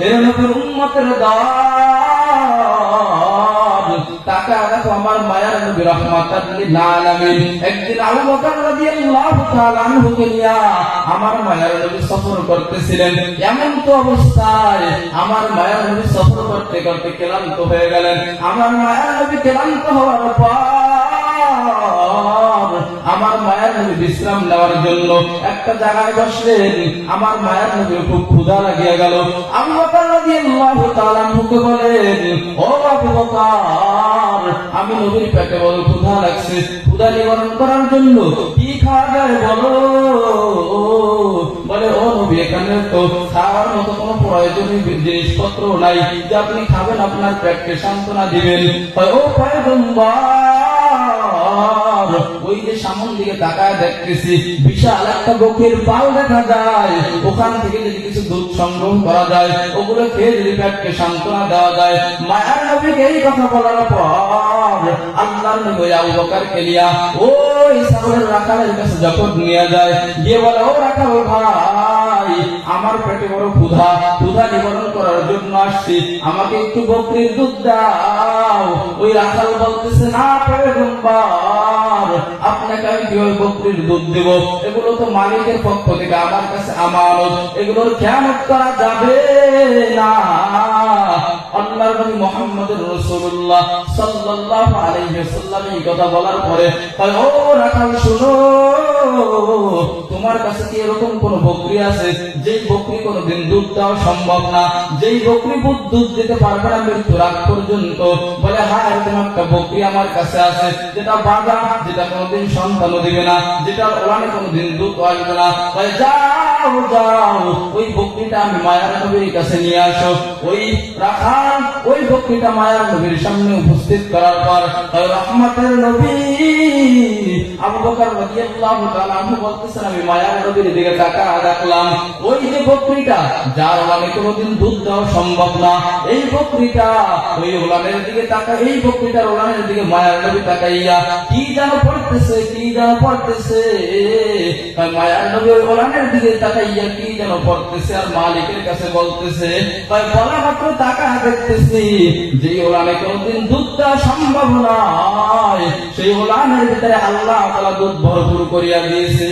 এর নবীর উম্মতের দল তাকা দেখো আমার মায়ার নবী রাহমাতাল লিল আলামিন একদিন আবু বকর রাদিয়াল্লাহু তাআলা আনহুকে নিয়ে আমার মায়ার নবী সফর করতেছিলেন। এমন তো অবস্থায় আমার মায়ার নবী সফর করতে করতে ক্লান্ত হয়ে গেলেন। আমার মায়ার নবী ক্লান্ত হওয়ার পর আমার মায়ার নবী বিশ্রাম নেওয়ার জন্য একটা জায়গায় বসলেন। আমার মায়ার নবীর খুব ক্ষুধা লাগিয়ে গেল। আবু বকর রাদিয়াল্লাহু তাআলা আনহুকে বলেন, ও আবু বকর, আমি নবীর পেটে বড় ক্ষুধা লাগছে, ক্ষুধা নিবারণ করার জন্য কি খাওয়া যায় বলো। বলে, ও নবী, এখানে তো খাওয়ার মতো কোনো প্রয়োজনীয় জিনিসপত্র নাই যে আপনি খাবেন, আপনার পেটকে সান্ত্বনা দিবেন। ও পয়গম্বর, ওই যে সামন দিকে তাকায় দেখতেছি বিশাল একটা বকরির পাল দেখা যায়, ওখান থেকে যদি কিছু দুধ সংগ্রহ করা যায়, ওগুলো খেয়ে যদি পেটকে সান্ত্বনা দেওয়া যায়। মায়ার নবীকে এই কথা বলার পর আল্লাহর নবী আবু বকরকে নিয়া ওই ছাগলের রাখালের কাছে যখন নিয়ে যায়, গিয়ে বলে, ও রাখাল ভাই, আমার পেটে বড় ক্ষুধা, ক্ষুধা নিবারণ করার জন্য আসছি, আমাকে একটু বকরির দুধ দাও। ওই রাখাল বলতেছে, না পয়গম্বর, আপনাকে আমি কিভাবে বকরির দুধ দেব? এগুলো তো মালিকের পক্ষ থেকে আমার কাছে আমানত, এগুলোর খেয়ানত করা যাবে না। আল্লাহর নবী মুহাম্মদুর রাসূলুল্লাহ সাল্লাল্লাহু আলাইহি ওয়াসাল্লাম এই কথা বলার পরে, ও রাখাল শোনো, তোমার কাছে কি এরকম কোন বকরি আছে যেই বকরি কোনদিন দুধ দেওয়া সম্ভব না, যেই বকরি দুধ দিতে পারবে না মৃত্যুর আগ পর্যন্ত? বলে, হ্যাঁ, এরকম একটা বকরি আমার কাছে আছে, যেটা বাঁধা, যেটা কোনদিন সন্তানও দিবে না, যেটা ওলানে কোনদিন দুধ আসবে না। বলে, যাও যাও, ওই বকরিটা আমি মায়ার নবীর কাছে নিয়ে আসো। ওই রাখাল ওই বকরিটা মায়ার নবীর সামনে উপস্থিত করার পর রহমতের নবী আবু বকর রাদিয়াল্লাহু তাআলা আনহু বলতেছেন, আমি মায়ার নবীর দিকে তাকায় দেখলাম ওই যে বকরিটা যার ওলানে কোনদিন দুধ দেওয়া সম্ভব না, এই বকরিটা ওই ওলানের দিকে তাকায়, এই বকরিটার ওলানের দিকে মায়ার নবী তাকাইয়া কি যেন পড়তেছে, কি যেন পড়তেছে। মায়ার নবী ওই ওলানের দিকে তাকাইয়া কি যেন পড়তেছে আর মালিকের কাছে বলতেছে, বলা মাত্র তাকায় দেখতেছি যে ওলানে কোনদিন দুধ দেওয়া সম্ভব নয়, সেই ওলানের ভিতরে আল্লাহ তাআলা দুধ ভরপুর করিয়া দিয়েছে।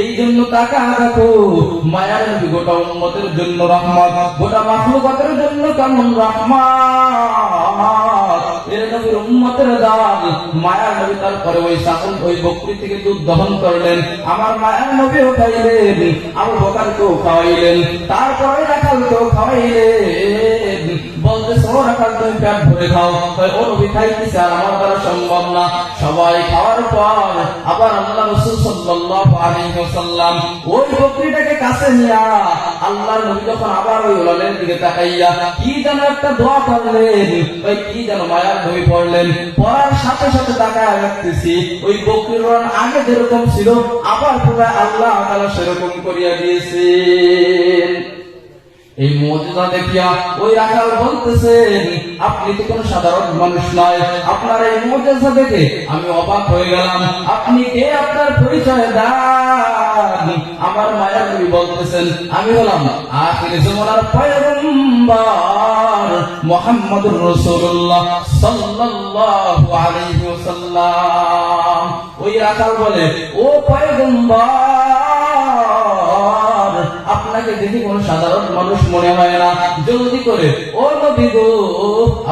এই জন্য তাকা দেখো, মায়ার নবী গোটা উম্মতের জন্য রহমত, গোটা মাখলুকাতের জন্য কেমন রহমত। এর নবীর উম্মতের দল মায়ার নবী তারপরে ওই ছাগল ওই বকরি থেকে দুধ দহন করলেন, আমার মায়ার নবীও খাইলেন, আবু বকরকেও খাওয়াইলেন, তারপরে রাখালকেও খাওয়াইলেন। বলতেছে, ও রাখাল, তুমি পেট ভরে খাও। ও নবী খাইতেছে, আর আমার দ্বারা সম্ভব না। সবাই খাওয়ার পর আবার আল্লাহ রাসূল সাল্লাল্লাহু আলাইহি ওয়াসাল্লাম ওই বকরিটাকে কাছে নিয়া আল্লাহর নবী যখন আবার ওই ওলানের দিকে তাকাইয়া কি যেন একটা দোয়া করলেন, ওই কি যেন মায়ার নবী পড়লেন, পড়ার সাথে সাথে তাকায় রাখতেছি ওই বকরির ওলান আগে যেরকম ছিল আবার পুরো আল্লাহ তাআলা সেরকম করিয়া দিয়েছেন। এই মুজিজা দেখিয়া ওই রাখাল বলতেছেন, আপনি তো কোন সাধারণ মানুষ নয়, আপনার এই মুজিজা দেখে আমি অবাক হয়ে গেলাম, আপনি কে, আপনার পরিচয় দেন। আমার মায়ার নবী বলতেছেন, আমি হলাম আখির জামানার পয়গম্বর মুহাম্মদুর রাসূলুল্লাহ সাল্লাল্লাহু আলাইহি ওয়াসাল্লাম। ওই রাখাল বলে, ও পয়গম্বর, আপনাকে দেখি কোন সাধারণ মানুষ মনে হয় না, জলদি করে ও নবী গো,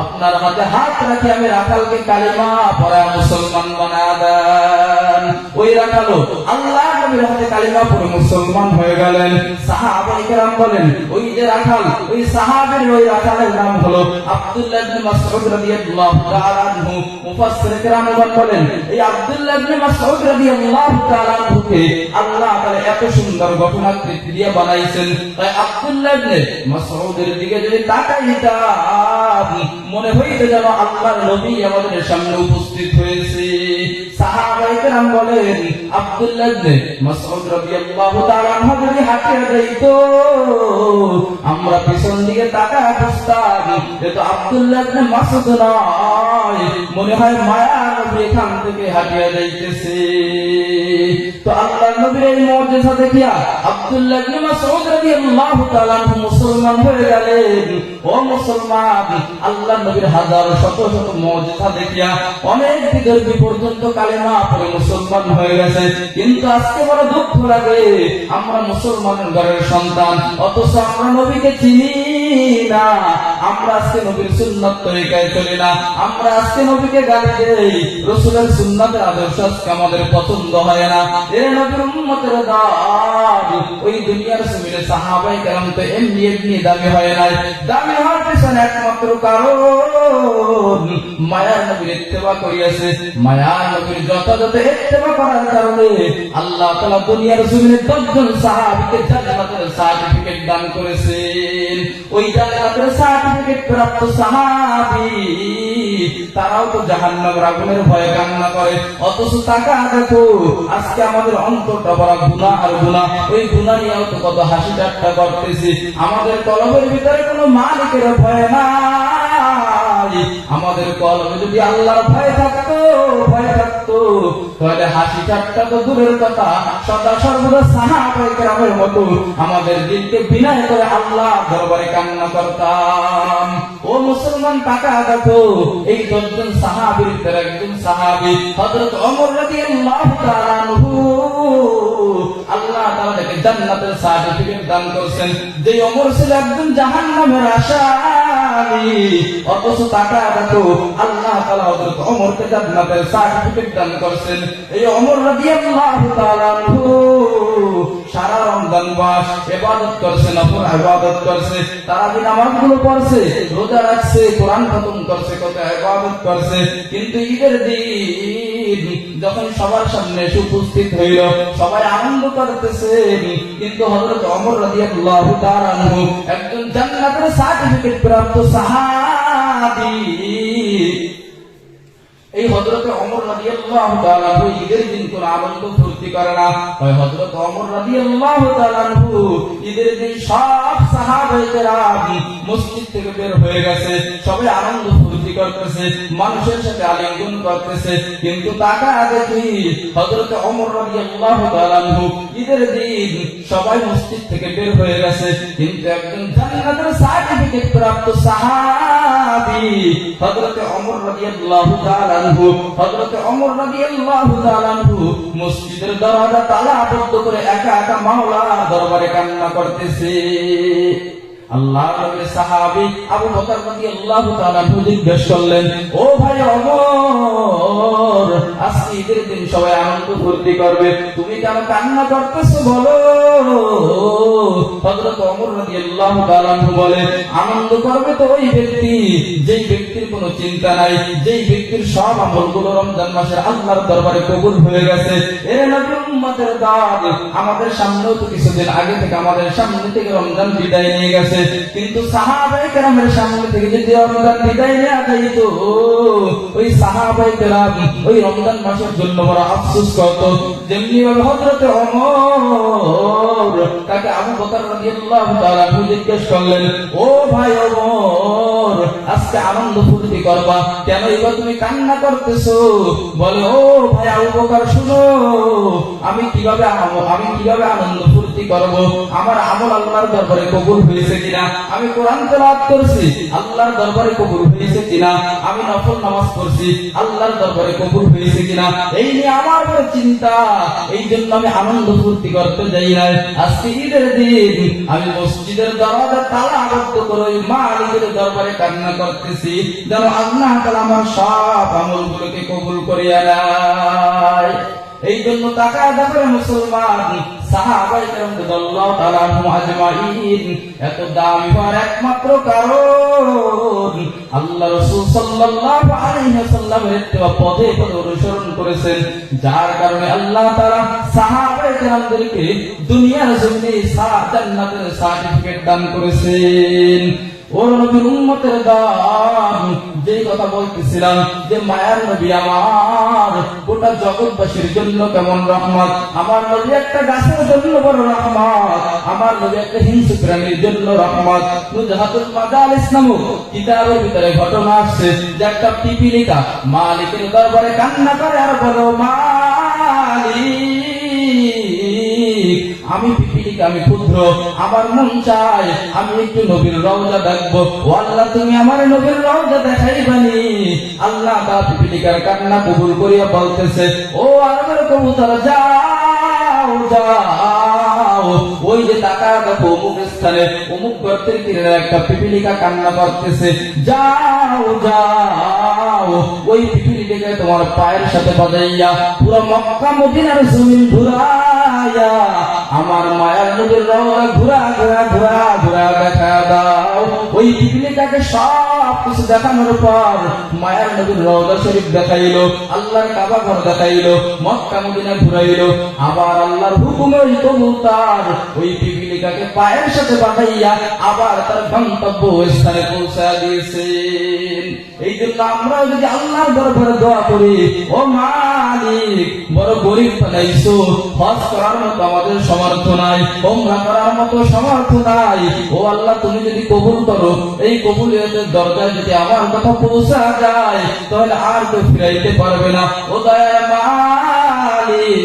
আপনার হাতে হাত রাখি আমি রাখালকে কালিমা পড়া মুসলমান বানায়া দেন। ওই রাখাল আল্লাহ নবীর হাতে কালিমা পড়ে মুসলমান হয়ে গেলেন। সাহাবায়ে কেরাম বলেন, ওই যে রাখাল, ওই সাহাবীর ওই রাখালের নাম হলো আব্দুল্লাহ ইবনে মাসউদ রাদিয়াল্লাহু তাআলা আনহু। মুফাসসির কেরামগণ বলেন, এই আব্দুল্লাহ ইবনে মাসউদ রাদিয়াল্লাহু তাআলা আনহুকে আল্লাহ তাআলা এত সুন্দর ঘটনাকৃতি দিয়ে বানাইছেন, তাই আব্দুল্লাহ ইবনে মাসউদের দিকে যদি তাকাইতাম মনে হইতো যেন আল্লাহর নবী আমাদের সামনে উপস্থিত হয়েছে। সাহাবায়ে কেরাম বলেন, আব্দুল্লাহ ইবনে মাসউদ রাদিয়াল্লাহু তাআলা আনহু যদি হাঁটিয়ে যাইতো আমরা পিছন দিকে তাকায় বুঝতাম এ তো আব্দুল্লাহ ইবনে মাসউদ নয়, মনে হয় মায়া নবী এখান থেকে হাঁটিয়া যাইতেছে। তো আল্লাহর নবীর এই মুজিজা দেখিয়া আব্দুল্লাহ ইবনে মাসউদ রাদিয়াল্লাহু তাআলা মুসলমান হয়ে গেলেন। ও মুসলমান, আল্লাহর নবীর হাজার শত শত মুজিজা দেখিয়া অনেক বিদর্ভী পর্যন্ত কালেমা পড়ে মুসলমান হয়ে গেছে। কিন্তু আজকে বড় দুঃখ লাগে, আমরা মুসলমানের ঘরের সন্তান, অথচ আমরা নবীকে চিনি না। আমরা আজকে নবীর সুন্নাত তরিকায় চলি না, আমরা আজকে নবীকে গালি দেই, রাসূলের সুন্নাতের আদর্শ আজকে আমাদের পছন্দ হয় না। এ নবীর উম্মতের দাদ, ওই দুনিয়ার জমিনে সাহাবায়ে কেরাম তো এমনি দামি হয় নাই। দামি হওয়ার পেছনে একমাত্র কারণ মায়ার নবীর ইত্তেবা করিয়াছে। মায়ার নবীর যথাযথ ইত্তেবা করার কারণে আল্লাহ তাআলা দুনিয়ার জমিনে 10 জন সাহাবীকে জান্নাতের সার্টিফিকেট দান করেছেন। ওই জান্নাতের সার্টিফিকেট প্রাপ্ত সাহাবী তারাও তো জাহান্নামের আগুনের ভয়ে কান্না করে, অথচ তাকা দেখো আজকে আমাদের অন্তরটা বড় গুনাহ আর গুনাহ। ওই গুনাহ নিয়েও তো কত হাসি ঠাট্টা করতেছি। আমাদের কলবের ভিতরে কোনো মালিকের ভয় নাই। আমাদের কলবে যদি আল্লাহর ভয় থাকতো তাহলে হাসি ঠাট্টা তো দূরের কথা, সদা সর্বদা সাহাবায়ে কেরামের মতো আমাদের দিলকে বিনয় করে আল্লাহর দরবারে কান্না করতাম। ও মুসলমান, টাকা দেখো এই 10 জন সাহাবীর ভিতরে একজন সাহাবী হযরত ওমর রাদিয়াল্লাহু তাআলা আনহু, আল্লাহ তাআলা তাকে জান্নাতের সার্টিফিকেট দান করেছেন। যে ওমর ছিল একজন জাহান্নামের আসামি, অথচ টাকা দেখো আল্লাহ তাআলা হযরত ওমরকে জান্নাতের সার্টিফিকেট দান করেছেন। এই ওমর রাদিয়াল্লাহু তাআলা আনহু সারা রমজান মাস ইবাদত করছে, নফল ইবাদত করছে, তারাবি নামাজগুলো পড়ছে, রোজা রাখছে, কোরআন খতম করছে, কত ইবাদত করছে। কিন্তু ঈদের দিন যখন সবার সামনে এসে উপস্থিত হইল, সবাই আনন্দ করতেছে, কিন্তু হযরত ওমর রাদিয়াল্লাহু তাআলা আনহু একজন জান্নাতের সার্টিফিকেট প্রাপ্ত সাহাবী, এই হযরত ওমর রাদিয়াল্লাহু তাআলা আনহু ঈদের দিন কোন আনন্দ ফুর্তি করে না। হয় হযরত ওমর রাদিয়াল্লাহু তাআলা আনহু ঈদের দিন সব সাহাবায়ে কেরাম মসজিদ থেকে বের হয়ে গেছে, সবাই আনন্দ ফুর্তি করতেছে, মানুষের সাথে আলিঙ্গন করতেছে। কিন্তু টাকা দেখি হযরত ওমর রাদিয়াল্লাহু তাআলা আনহু ঈদের দিন সবাই মসজিদ থেকে বের হয়ে গেছে, কিন্তু একজন জান্নাতের সার্টিফিকেট প্রাপ্ত সাহাবী হযরত ওমর রাদিয়াল্লাহু তাআলা আনহু, হযরত ওমর রাদিয়াল্লাহু তাআলা আনহু মসজিদের দরজা তালা বন্ধ করে একা একা মাওলার দরবারে কান্না করতেছে। আল্লাহর নবীর সাহাবী আবু বকর রাদিয়াল্লাহু তাআলা আনহু জিজ্ঞেস করলেন, ও ভাই ওমর, আজকে ঈদের দিন সবাই আনন্দ ফুর্তি করবে, তুমি কেন কান্না করতেছো বলো? হযরত ওমর রাদিয়াল্লাহু তাআলা আনহু বলে, আনন্দ করবে তো ওই ব্যক্তি যেই ব্যক্তির কোনো চিন্তা নাই, যেই ব্যক্তির সব আমলগুলো রমজান মাসের আল্লাহর দরবারে কবুল হয়ে গেছে। এর নবীর উম্মতের দাদ, আমাদের সামনেও তো কিছুদিন আগে থেকে আমাদের সামনে থেকে রমজান বিদায় নিয়ে গেছে, কিন্তু সাহাবায়ে কেরামের সামনে থেকে যদি রমজান বিদায় নেওয়া যাইতো, ওই সাহাবায়ে কেরাম ওই রমজান মাসের জন্য বড় আফসোস করত। যেমনি ভাবে হযরত ওমর তাকে আবু বকর রাদিয়াল্লাহু তাআলা আনহু জিজ্ঞেস করলেন, ও ভাই ওমর, আজকে আনন্দ ফুর্তি করবা, কেন এবার তুমি কান্না করতেছো? বলে, ও ভাই আবু বকর, শুনো, আমি কিভাবে আনন্দ ফুর্তি করব? আমার আমল আল্লাহর দরবারে কবুল হয়েছে কিনা, আমি কোরআন তেলাওয়াত করছি, আল্লাহর দরবারে কবুল হয়েছে কিনা, আমি নফল নামাজ পড়ছি, আল্লাহর দরবারে কবুল হয়েছে কিনা, এই নিয়ে আমার বড় চিন্তা। এই জন্য আমি আনন্দ ফুর্তি করতে যাই না। আজকে ঈদের দিন আমি মসজিদের দরজা তালা বন্ধ করে ওই মালিকের দরবারে কান্না করতেছি, যেন আল্লাহ তাআলা আমার সব আমলগুলোকে কবুল করিয়া নেয়। এই জন্য তাকায় দেখো মুসলমান, সাহাবায়ে কেরাম রাদিয়াল্লাহু তাআলা আনহুম আজমাইন এত দামি হওয়ার একমাত্র কারণ আল্লাহ রাসূল সাল্লাল্লাহু আলাইহি ওয়াসাল্লামের ইত্তেবা পদে পদে অনুসরণ করেছেন, যার কারণে আল্লাহ তাআলা সাহাবায়ে কেরামদেরকে দুনিয়ার জমিনে জান্নাতের সার্টিফিকেট দান করেছেন। ও নবীর উম্মতের দল, যেই কথা বলতেছিলাম যে মায়ার নবী আমার গোটা জগৎবাসীর জন্য কেমন রহমত, আমার নবী একটা গাছের জন্য বড় রহমত, আমার নবী একটা হিংস্র প্রাণীর জন্য রহমত। নুজহাতুল মাজালিস নামক কিতাবের ভিতরে ঘটনা আসছে যে একটা পিপীলিকা মালিকের দরবারে কান্না করে আর বলো, মালিক, আমি পিপীলিকা, আমি ক্ষুদ্র, আমার মন চায় আমি একটু নবীর রওজা দেখবো। ও আল্লাহ, তুমি আমার নবীর রওজা দেখাইবানি। আল্লাহ তাআলা পিপীলিকার কান্না কবুল করিয়া বলতেছে, ও আরবের কবুতর, যাও যাও, ওই যে টাকা দেখো অমুক স্থানে অমুক গর্তের তীরে একটা পিপীলিকা কান্না করতেছে, যাও যাও, ওই পিপীলিকাকে তোমার পায়ের সাথে বাজাইয়া পুরো মক্কা মদিনার জমিন ঘুরাইয়া আমার মায়ার নবীর রওজা ঘুরা ঘুরা ঘুরা ঘুরা দেখা দাও। ওই পিপীলিকাকে সব কিছু দেখানোর পর মায়ার নবীর রওজা শরীফ দেখাইলো, আল্লাহর কাবা ঘর দেখাইলো, মক্কা মদিনা ঘুরাইলো। আবার আল্লাহর হুকুমে ওই কবুতর ওই পিপীলিকাকে পায়ের সাথে বাঁধাইয়া আবার তার গন্তব্য স্থানে পৌঁছা দিয়েছেন। এই জন্য আমরা যদি আল্লাহর দরবারে দোয়া করি, ও মালিক, বড় গরিব বানাইছো, হজ করার মতো আমাদের সমর্থ নাই, ওমরা করার মতো সমর্থ নাই, ও আল্লাহ তুমি যদি কবুল করো, এই কবুলিয়তের দরজায় যদি আমার কথা পৌঁছা যায় তাহলে আর তো ফিরাইতে পারবে না। ও দয়ার মালিক,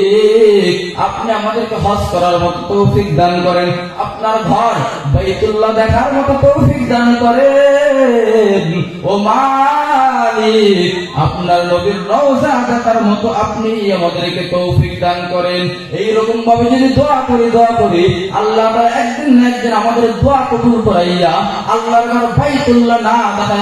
আপনি আমাদেরকে হজ করার মতো তৌফিক দান করেন, আপনার ঘর বাইতুল্লাহ দেখার মতো তৌফিক দান করেন। ও মালিক, আপনার নবীর রওজা দেখার মতো আপনি আমাদেরকে তৌফিক দান করেন। এইরকম ভাবে যদি দোয়া করি আল্লাহ একদিন না একদিন আমাদের দোয়া কবুল করাইয়া আল্লাহর ঘর বাইতুল্লাহ না দেখায়